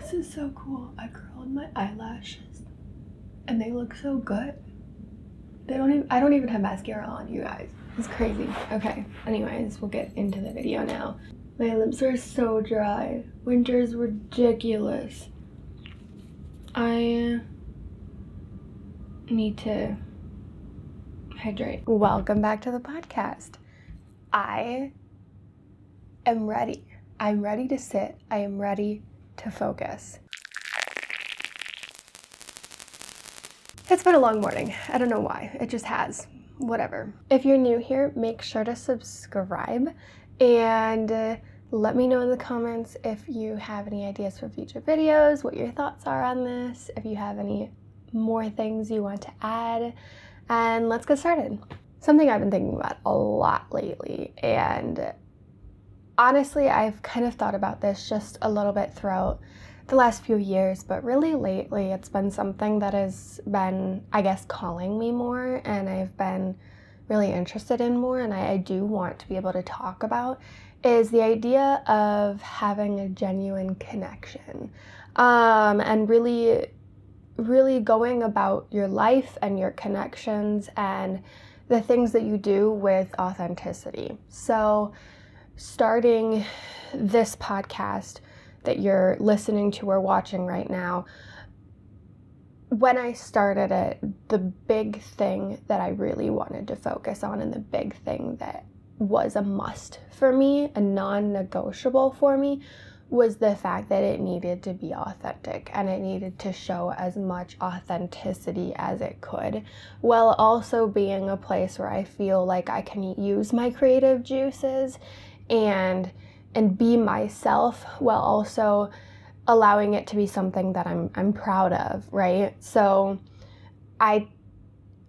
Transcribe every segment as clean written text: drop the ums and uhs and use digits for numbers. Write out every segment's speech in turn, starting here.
This is so cool. I curled my eyelashes and they look so good. I don't even have mascara on, you guys. It's crazy. Okay, anyways, we'll get into the video now. My lips are so dry. Winter's ridiculous. I need to hydrate. Welcome back to the podcast. I am ready. I'm ready to sit. I am ready to focus. It's been a long morning. I don't know why. It just has. Whatever. If you're new here, make sure to subscribe and let me know in the comments if you have any ideas for future videos, what your thoughts are on this, if you have any more things you want to add, and let's get started. Something I've been thinking about a lot lately, and honestly, I've kind of thought about this just a little bit throughout the last few years, but really lately it's been something that has been, I guess, calling me more, and I've been really interested in more, and I do want to be able to talk about, is the idea of having a genuine connection, and really going about your life and your connections and the things that you do with authenticity. So starting this podcast that you're listening to or watching right now, when I started it, the big thing that I really wanted to focus on, and the big thing that was a must for me, a non-negotiable for me, was the fact that it needed to be authentic and it needed to show as much authenticity as it could, while also being a place where I feel like I can use my creative juices and be myself, while also allowing it to be something that I'm proud of, right? So I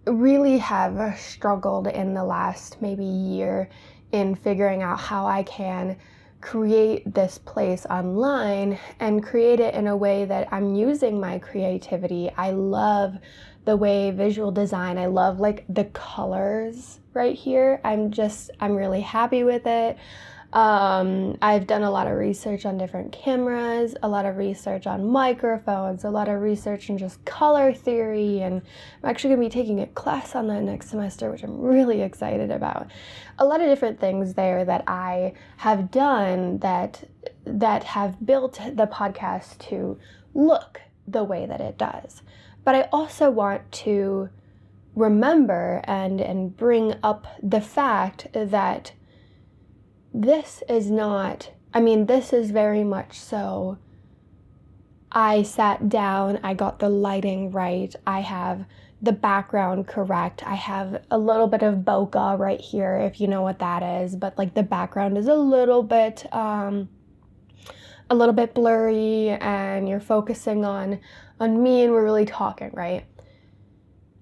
really have struggled in the last maybe year in figuring out how I can create this place online and create it in a way that I'm using my creativity. I love the way visual design, I love like the colors right here. I'm really happy with it. I've done a lot of research on different cameras, a lot of research on microphones, a lot of research in just color theory, and I'm actually going to be taking a class on that next semester, which I'm really excited about. A lot of different things there that I have done that have built the podcast to look the way that it does. But I also want to remember and bring up the fact that this is very much so, I sat down, I got the lighting right, I have the background correct, I have a little bit of bokeh right here, if you know what that is, but like the background is a little bit blurry, and you're focusing on me, and we're really talking, right?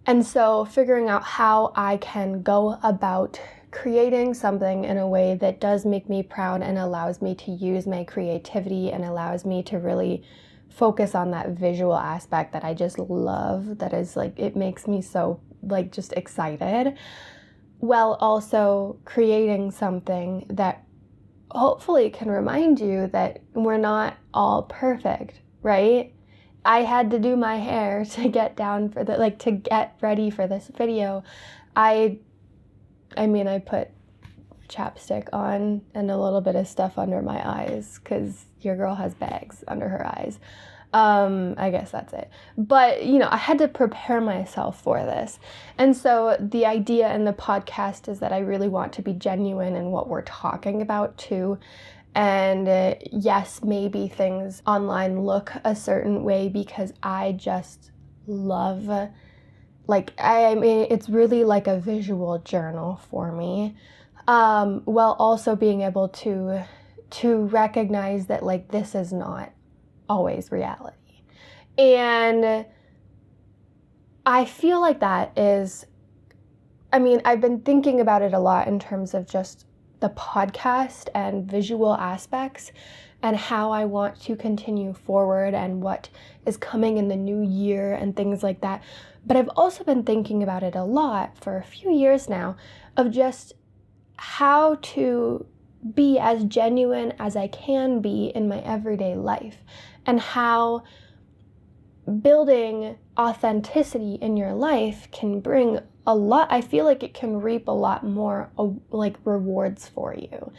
And so figuring out how I can go about creating something in a way that does make me proud and allows me to use my creativity and allows me to really focus on that visual aspect that I just love, that is like, it makes me so like just excited, while also creating something that hopefully can remind you that we're not all perfect, right? I had to do my hair to get ready for this video. I put chapstick on and a little bit of stuff under my eyes because your girl has bags under her eyes. I guess that's it. But, I had to prepare myself for this. And so the idea in the podcast is that I really want to be genuine in what we're talking about too. And yes, maybe things online look a certain way because I just love, it's really like a visual journal for me, while also being able to recognize that like this is not always reality. And I feel like that is, I've been thinking about it a lot in terms of just the podcast and visual aspects and how I want to continue forward and what is coming in the new year and things like that. But I've also been thinking about it a lot for a few years now of just how to be as genuine as I can be in my everyday life, and how building authenticity in your life can bring a lot. I feel like it can reap a lot more like rewards for you.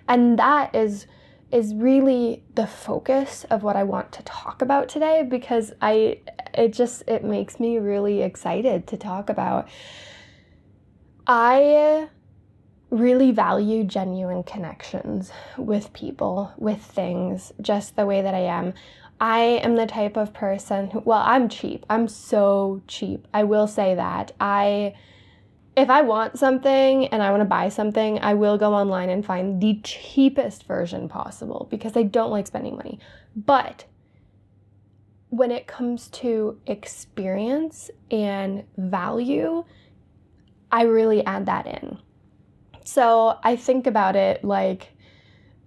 And that is really the focus of what I want to talk about today, because it makes me really excited to talk about. I really value genuine connections with people, with things, just the way that I am. I am the type of person who, well, I'm cheap. I'm so cheap. I will say that. If I want something and I want to buy something, I will go online and find the cheapest version possible, because I don't like spending money. But when it comes to experience and value, I really add that in. So I think about it like,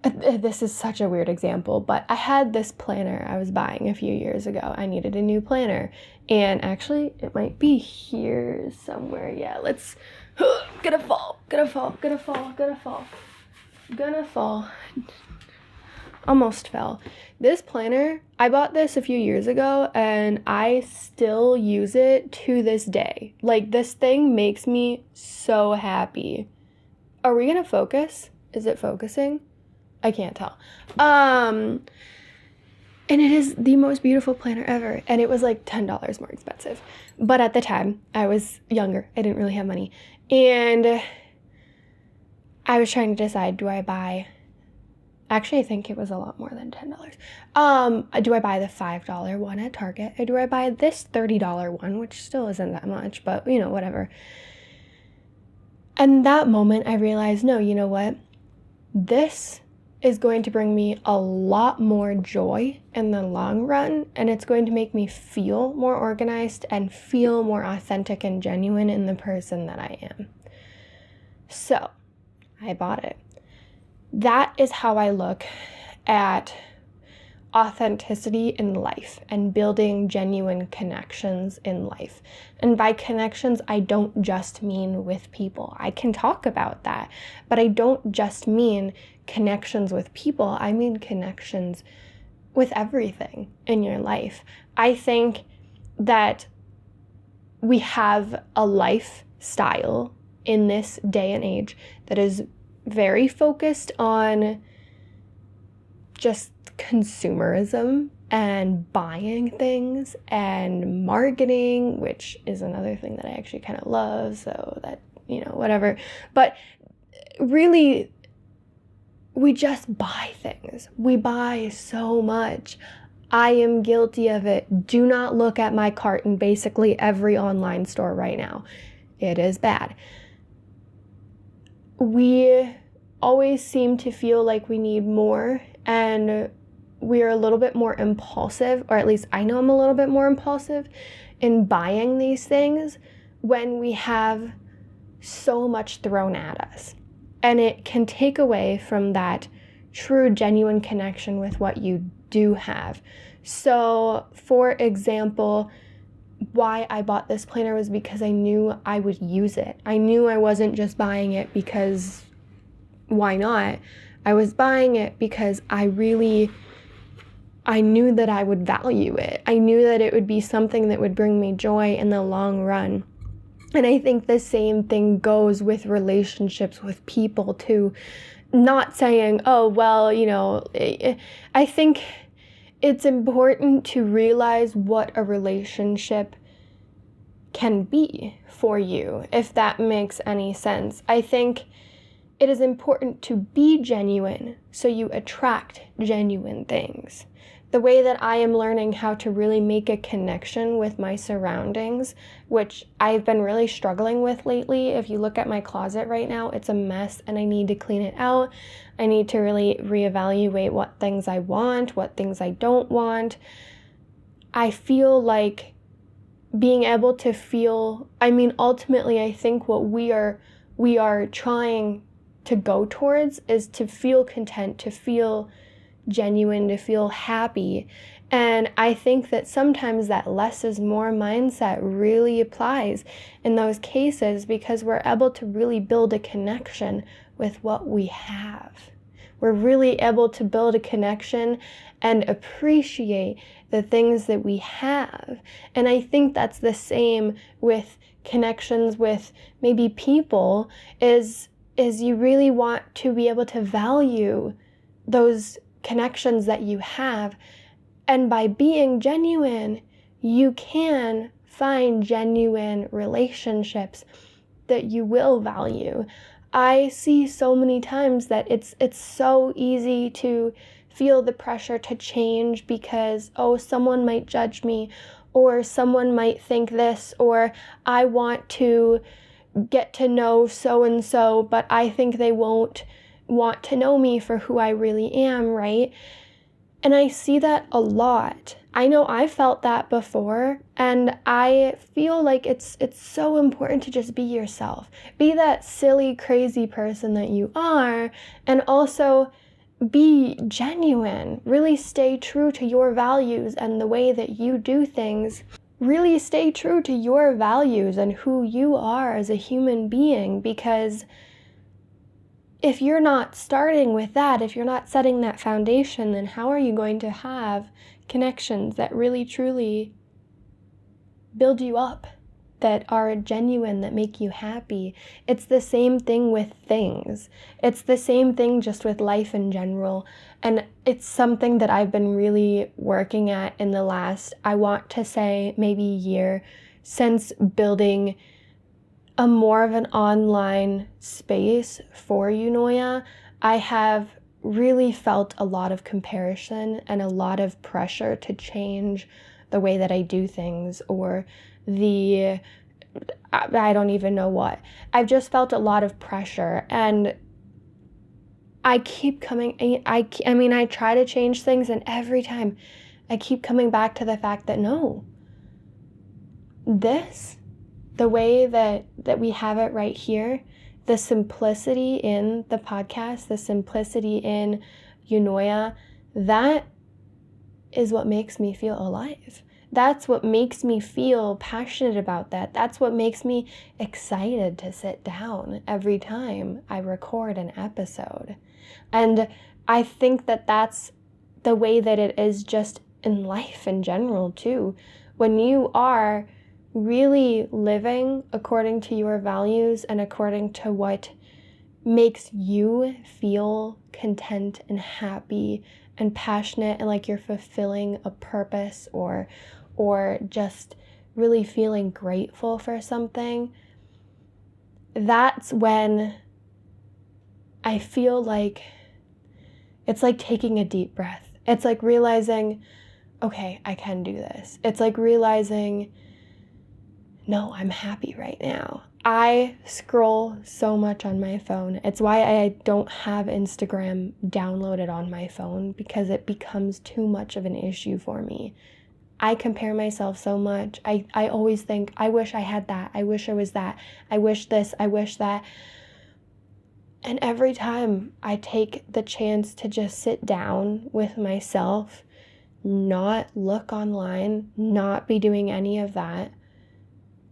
this is such a weird example, but I had this planner I was buying a few years ago. I needed a new planner, and actually it might be here somewhere. Yeah, let's, gonna fall. Almost fell. This planner, I bought this a few years ago, and I still use it to this day. Like, this thing makes me so happy. Are we gonna focus? Is it focusing? I can't tell. And it is the most beautiful planner ever. And it was like $10 more expensive. But at the time, I was younger. I didn't really have money. And I was trying to decide, do I buy... Actually, I think it was a lot more than $10. Do I buy the $5 one at Target? Or do I buy this $30 one, which still isn't that much, but, whatever. And that moment, I realized, no, you know what? This is going to bring me a lot more joy in the long run, and it's going to make me feel more organized and feel more authentic and genuine in the person that I am. So, I bought it. That is how I look at authenticity in life and building genuine connections in life. And by connections, I don't just mean with people. I can talk about that, but I don't just mean connections with people. I mean connections with everything in your life. I think that we have a lifestyle in this day and age that is very focused on just consumerism and buying things and marketing, which is another thing that I actually kind of love, so that, whatever. But really, we just buy things. We buy so much. I am guilty of it. Do not look at my cart in basically every online store right now. It is bad. We always seem to feel like we need more, and we're a little bit more impulsive, or at least I know I'm a little bit more impulsive in buying these things when we have so much thrown at us. And it can take away from that true, genuine connection with what you do have. So, for example, why I bought this planner was because I knew I would use it. I knew I wasn't just buying it because why not? I was buying it because I knew that I would value it. I knew that it would be something that would bring me joy in the long run. And I think the same thing goes with relationships with people too. Not saying, oh, well, I think it's important to realize what a relationship can be for you, if that makes any sense. I think it is important to be genuine so you attract genuine things. The way that I am learning how to really make a connection with my surroundings, which I've been really struggling with lately. If you look at my closet right now, it's a mess and I need to clean it out. I need to really reevaluate what things I want, what things I don't want. I feel like being able to feel, ultimately I think what we are trying to go towards is to feel content, to feel genuine, to feel happy. And I think that sometimes that less is more mindset really applies in those cases, because we're able to really build a connection with what we have. we're really able to build a connection and appreciate the things that we have. And I think that's the same with connections with maybe people, is you really want to be able to value those connections that you have. And by being genuine, you can find genuine relationships that you will value. I see so many times that it's so easy to feel the pressure to change because, oh, someone might judge me, or someone might think this, or I want to get to know so-and-so, but I think they won't want to know me for who I really am, right? And I see that a lot. I know I felt that before, and I feel like it's so important to just be yourself. Be that silly, crazy person that you are, and also be genuine. Really stay true to your values and the way that you do things. Really stay true to your values and who you are as a human being, because if you're not starting with that, if you're not setting that foundation, then how are you going to have connections that really truly build you up, that are genuine, that make you happy? It's the same thing with things. It's the same thing just with life in general. And it's something that I've been really working at in the last, I want to say, maybe year, since building a more of an online space for Eunoia. I have really felt a lot of comparison and a lot of pressure to change the way that I do things, or I don't even know what. I've just felt a lot of pressure, and I keep coming, I try to change things, and every time I keep coming back to the fact that no, the way that we have it right here, the simplicity in the podcast, the simplicity in Eunoia, that is what makes me feel alive. That's what makes me feel passionate about that. That's what makes me excited to sit down every time I record an episode. And I think that that's the way that it is just in life in general too. When you are really living according to your values and according to what makes you feel content and happy and passionate, and like you're fulfilling a purpose, or just really feeling grateful for something, that's when I feel like it's like taking a deep breath. It's like realizing, okay, I can do this. It's like realizing, no, I'm happy right now. I scroll so much on my phone. It's why I don't have Instagram downloaded on my phone, because it becomes too much of an issue for me. I compare myself so much. I always think, I wish I had that. I wish I was that. I wish this. I wish that. And every time I take the chance to just sit down with myself, not look online, not be doing any of that,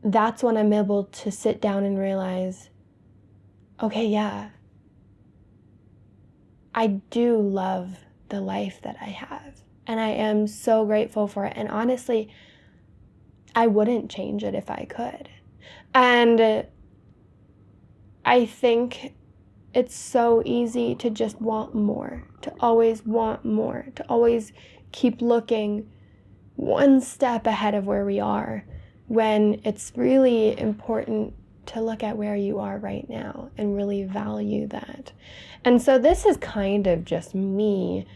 that's when I'm able to sit down and realize, okay, yeah, I do love the life that I have, and I am so grateful for it. And honestly, I wouldn't change it if I could. And I think it's so easy to just want more, to always want more, to always keep looking one step ahead of where we are, when it's really important to look at where you are right now and really value that. And so this is kind of just me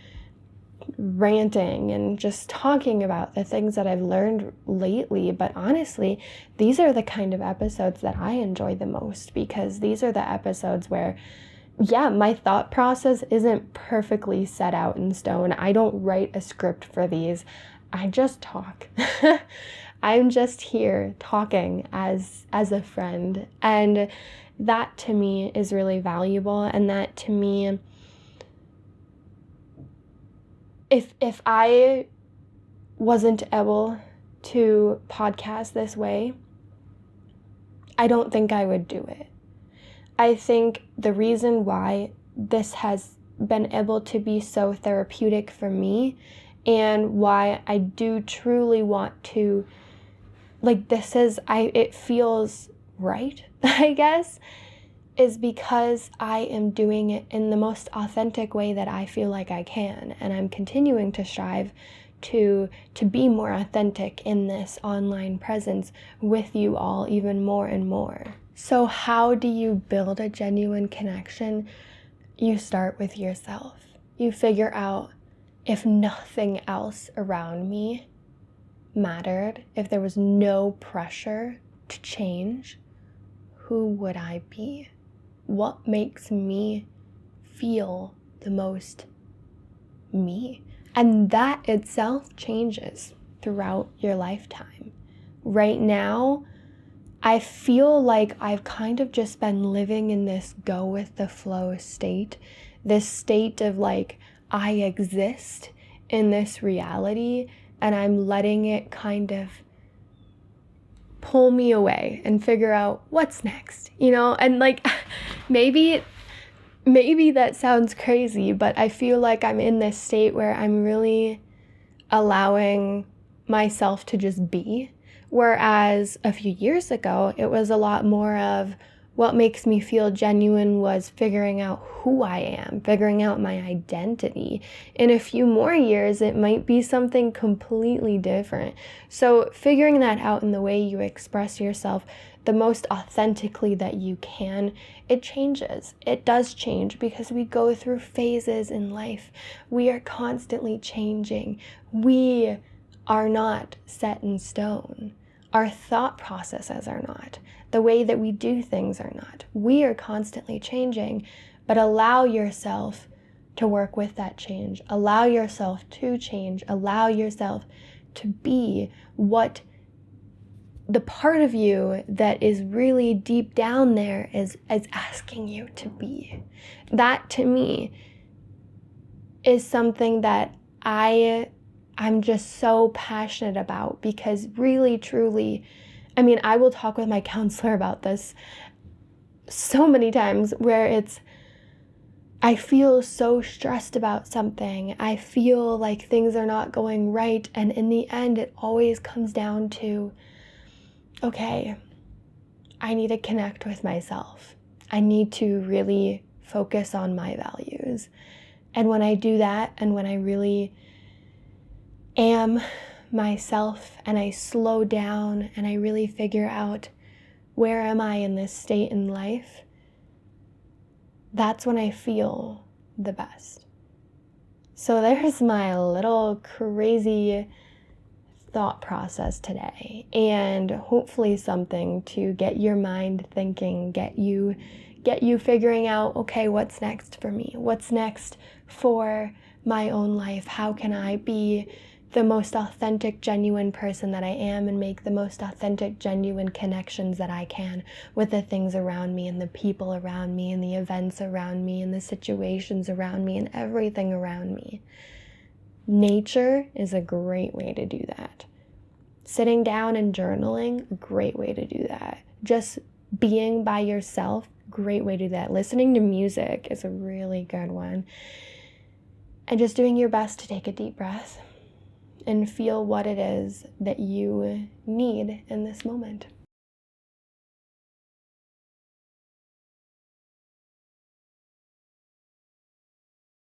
ranting and just talking about the things that I've learned lately. But honestly, these are the kind of episodes that I enjoy the most, because these are the episodes where, yeah, my thought process isn't perfectly set out in stone. I don't write a script for these. I just talk. I'm just here talking as a friend. And that to me is really valuable. And that to me, if I wasn't able to podcast this way, I don't think I would do it. I think the reason why this has been able to be so therapeutic for me, and why I do truly want to, like, it feels right, I guess, is because I am doing it in the most authentic way that I feel like I can. And I'm continuing to strive to be more authentic in this online presence with you all even more and more. So how do you build a genuine connection? You start with yourself. You figure out, if nothing else around me mattered, if there was no pressure to change, who would I be? What makes me feel the most me? And that itself changes throughout your lifetime. Right now, I feel like I've kind of just been living in this go with the flow state, this state of like, I exist in this reality and I'm letting it kind of pull me away and figure out what's next, and like maybe that sounds crazy, but I feel like I'm in this state where I'm really allowing myself to just be, whereas a few years ago it was a lot more of what makes me feel genuine was figuring out who I am, figuring out my identity. In a few more years, it might be something completely different. So figuring that out in the way you express yourself the most authentically that you can, it changes. It does change because we go through phases in life. We are constantly changing. We are not set in stone. Our thought processes are not. The way that we do things are not. We are constantly changing, but allow yourself to work with that change. Allow yourself to change. Allow yourself to be what the part of you that is really deep down there is asking you to be. That, to me, is something that I'm just so passionate about, because really, truly, I will talk with my counselor about this so many times, where I feel so stressed about something. I feel like things are not going right. And in the end, it always comes down to, okay, I need to connect with myself. I need to really focus on my values. And when I do that, and when I really am myself and I slow down and I really figure out, where am I in this state in life, that's when I feel the best. So there's my little crazy thought process today, and hopefully something to get your mind thinking, get you figuring out, okay, what's next for me? What's next for my own life? How can I be the most authentic, genuine person that I am, and make the most authentic, genuine connections that I can with the things around me, and the people around me, and the events around me, and the situations around me, and everything around me. Nature is a great way to do that. Sitting down and journaling, a great way to do that. Just being by yourself, great way to do that. Listening to music is a really good one. And just doing your best to take a deep breath and feel what it is that you need in this moment.